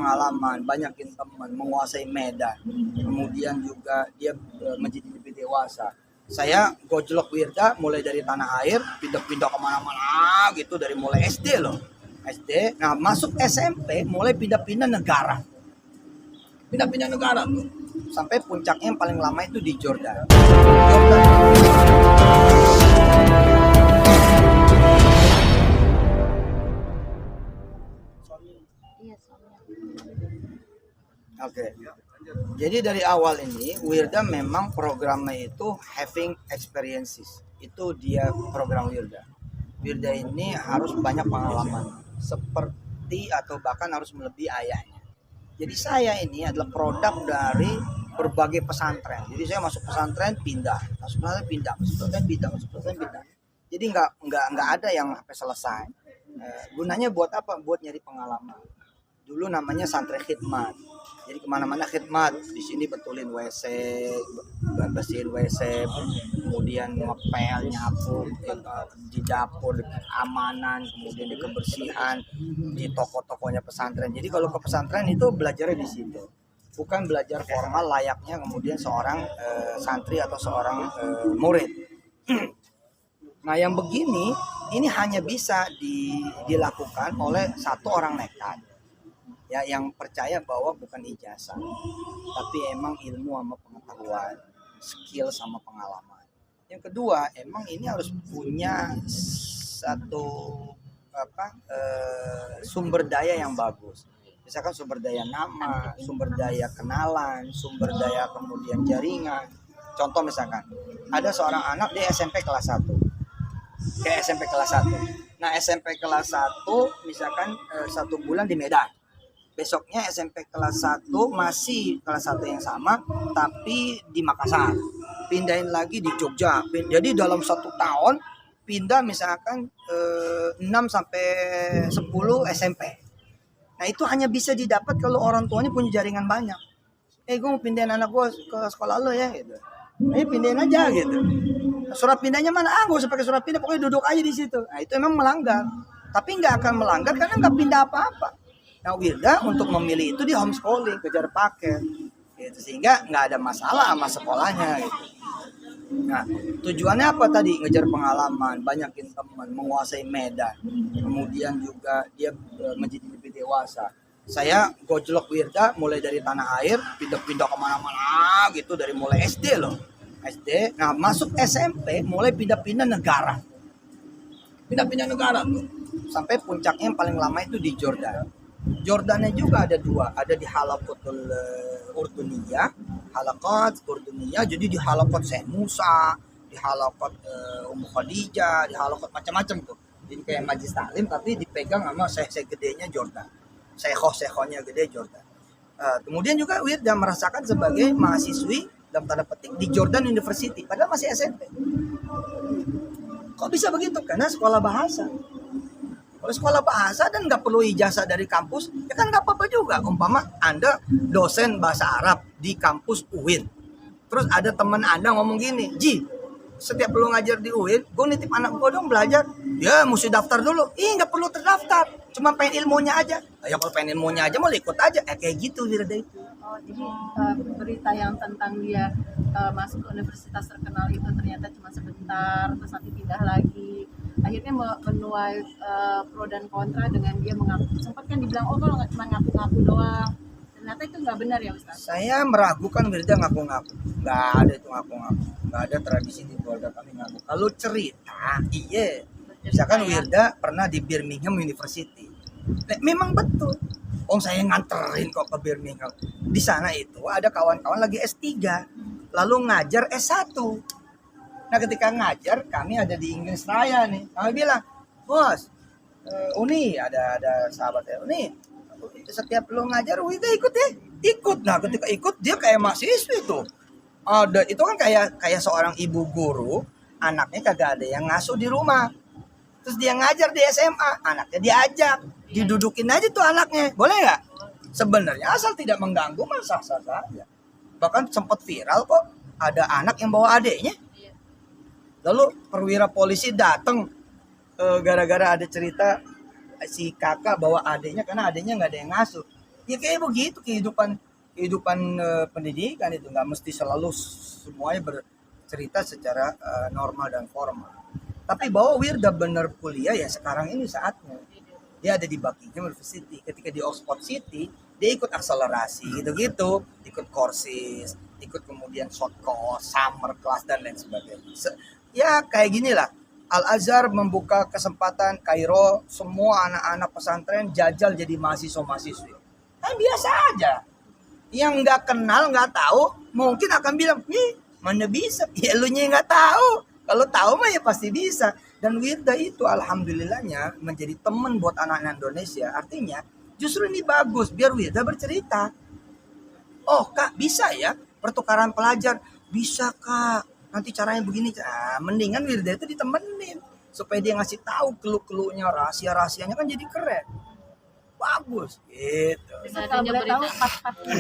pengalaman, banyakin teman, menguasai medan. Kemudian juga dia menjadi lebih dewasa. Saya gojlok Wirda mulai dari tanah air, pindah-pindah kemana-mana gitu, dari mulai SD loh. SD, nah masuk SMP mulai pindah-pindah negara. Pindah-pindah negara tuh. Sampai puncaknya yang paling lama itu di Jordan. Oke. Jadi dari awal ini Wirda memang programnya itu having experiences. Itu dia program Wirda. Wirda ini harus banyak pengalaman seperti atau bahkan harus melebihi ayahnya. Jadi saya ini adalah produk dari berbagai pesantren. Jadi saya masuk pesantren pindah, masuk pesantren pindah, masuk pesantren pindah, masuk pesantren pindah. Jadi nggak ada yang sampai selesai. Gunanya buat apa? Buat nyari pengalaman. Dulu namanya santri khidmat. Jadi kemana-mana khidmat, di sini betulin WC, bersihin WC, kemudian ngepel, nyapu di dapur, di keamanan, kemudian di kebersihan, di toko-tokonya pesantren. Jadi kalau ke pesantren itu belajarnya di situ, bukan belajar formal layaknya kemudian seorang santri atau seorang murid. Nah yang begini, ini hanya bisa dilakukan oleh satu orang nekat. Ya, yang percaya bahwa bukan ijazah, tapi emang ilmu sama pengetahuan, skill sama pengalaman. Yang kedua, emang ini harus punya satu sumber daya yang bagus. Misalkan sumber daya nama, sumber daya kenalan, sumber daya kemudian jaringan. Contoh misalkan, ada seorang anak di SMP kelas 1. Kayak SMP kelas 1. Nah, SMP kelas 1 misalkan 1 bulan di Medan. Besoknya SMP kelas 1 masih kelas 1 yang sama tapi di Makassar, pindahin lagi di Jogja. Jadi dalam 1 tahun pindah misalkan 6 sampai 10 SMP. Nah itu hanya bisa didapat kalau orang tuanya punya jaringan banyak. Gue mau pindahin anak gue ke sekolah lo ya gitu. Pindahin aja gitu. Surat pindahnya mana? Gak usah pakai surat pindah, pokoknya duduk aja di situ. Nah itu emang melanggar, tapi nggak akan melanggar karena nggak pindah apa-apa. Nah Wirda untuk memilih itu di homeschooling, kejar paket, gitu. Sehingga nggak ada masalah sama sekolahnya. Gitu. Nah tujuannya apa tadi? Ngejar pengalaman, banyakin teman, menguasai medan, kemudian juga dia menjadi lebih dewasa. Saya gojlok Wirda mulai dari tanah air, pindah-pindah kemana-mana gitu, dari mulai SD loh. SD, nah masuk SMP mulai pindah-pindah negara. Pindah-pindah negara tuh. Sampai puncaknya yang paling lama itu di Jordan. Jordannya juga ada 2, ada di Halaqatul Urduniyah, Halaqat Urduniyah, jadi di Halaqat Syekh Musa, di Halaqat Khadijah, di Halaqat macam-macam tuh. Jadi kayak majlis taklim tapi dipegang sama syekh gedenya Jordan. Syekhonya gede Jordan. Kemudian juga Wirda merasakan sebagai mahasiswi dalam tanda petik di Jordan University, padahal masih SMP. Kok bisa begitu? Karena sekolah bahasa. Kalau sekolah bahasa dan nggak perlu ijazah dari kampus, ya kan nggak apa-apa juga. Umpama Anda dosen bahasa Arab di kampus UIN, terus ada teman Anda ngomong gini, Ji, setiap lu ngajar di UIN, gue nitip anak gue dong belajar. Ya mesti daftar dulu. Nggak perlu terdaftar, cuma pengen ilmunya aja. Ya kalau pengen ilmunya aja mau ikut aja. Kayak gitu Wirda itu. Oh, jadi berita yang tentang dia masuk ke universitas terkenal itu ternyata cuma sebentar, terus nanti pindah lagi. Akhirnya menuai pro dan kontra dengan dia mengaku. Sempat kan dibilang, oh kalau cuma ngaku-ngaku doang. Ternyata itu nggak benar ya Ustaz? Saya meragukan Wirda ngaku-ngaku. Nggak ada itu ngaku-ngaku. Nggak ada tradisi di keluarga kami ngaku. Kalau cerita, iya. Misalkan Wirda pernah di Birmingham University. Memang betul. Saya nganterin kok ke Birmingham. Di sana itu ada kawan-kawan lagi S3. Lalu ngajar S1. Nah ketika ngajar, kami ada di Inggris Raya nih. Kami bilang, bos, Uni, ada sahabatnya, Uni, setiap lo ngajar, Wirda ikut ya. Ikut. Nah ketika ikut, dia kayak mahasiswi tuh. Itu kan kayak seorang ibu guru, anaknya kagak ada yang ngasuh di rumah. Terus dia ngajar di SMA, anaknya diajak, didudukin aja tuh anaknya. Boleh nggak? Sebenarnya asal tidak mengganggu mah sah-sah saja. Bahkan sempat viral kok, ada anak yang bawa adiknya. Lalu perwira polisi datang gara-gara ada cerita si kakak bawa adiknya karena adiknya nggak ada yang ngasuh. Ya kayak begitu kehidupan pendidikan itu nggak mesti selalu semuanya bercerita secara normal dan formal. Tapi bahwa Wirda benar kuliah ya sekarang ini saatnya. Dia ada di Buckingham University. Ketika di Oxford City, dia ikut akselerasi gitu-gitu, ikut courses, ikut kemudian short course, summer class dan lain sebagainya. Ya kayak gini lah. Al-Azhar membuka kesempatan Kairo semua anak-anak pesantren jajal jadi mahasiswa-mahasiswi. Kan biasa aja. Yang nggak kenal, nggak tahu, mungkin akan bilang, nih mana bisa? Ya lu nya nggak tahu. Kalau tahu mah ya pasti bisa. Dan Wirda itu alhamdulillahnya menjadi teman buat anak-anak Indonesia. Artinya justru ini bagus biar Wirda bercerita. Oh kak bisa ya pertukaran pelajar? Bisa kak. Nanti caranya begini. Mendingan Wirda itu ditemenin. Supaya dia ngasih tahu keluk-keluknya, rahasia-rahasianya kan jadi keren. Bagus gitu. Kalau boleh tahu part-partnya